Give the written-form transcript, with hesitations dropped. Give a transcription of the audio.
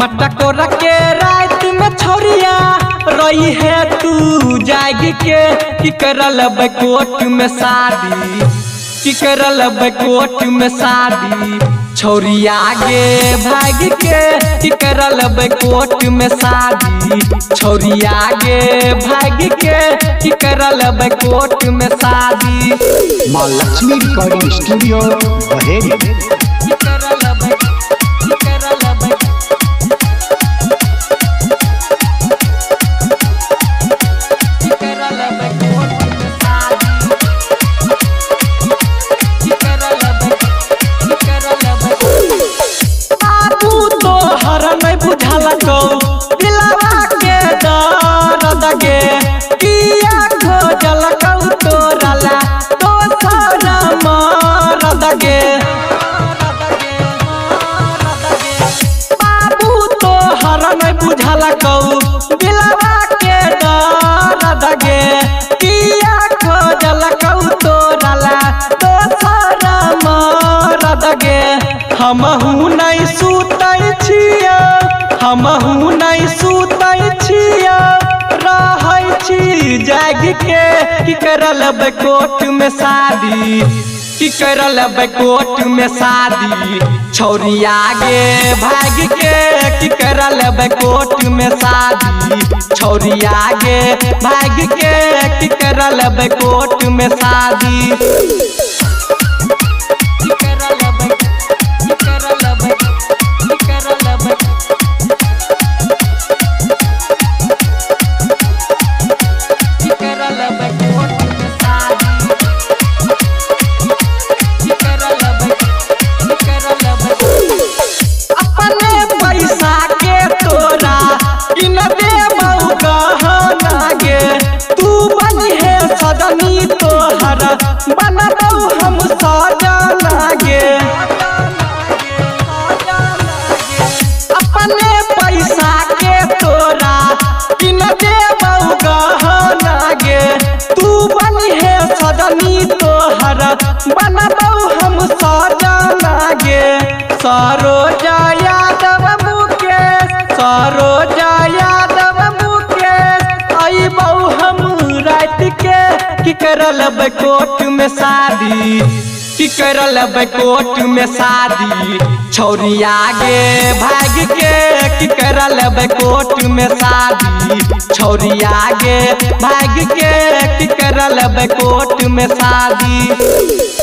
मटकोर के रात में छोरिया रही है तू जाग के कि करल कोर्ट में शादी, कि करल कोर्ट में शादी छोरिया आगे भाग के कि करल कोर्ट में शादी छोरिया आगे भाग के कि करल कोर्ट में शादी। माँ लक्ष्मी रिकॉर्डिंग स्टूडियो बहेड़ी। हमहू नहीं सुतै छिया, हमहू नहीं सुतै छिया रहै छी जाग के कि करल कोर्ट में शादी, कि करल कोर्ट में शादी छोरिया आगे भाग के कि करल कोर्ट में शादी छोरिया आगे भाग के कि करल कोर्ट में शादी। बनबौ हम सजना गे अपने पैसा के तोरा किन देबौ गहना गे तू बनिहे सदनी तोहर बनबौ हम सजना गे। सरोजा यादव मुकेश, सरोजा यादव मुकेश अइबौ हम रात के कि करल कोर्ट में शादी, कि करल कोर्ट में शादी छोरिया आगे भाग के कि करल कोर्ट में शादी छोरिया आगे भाग के कि करल कोर्ट में शादी।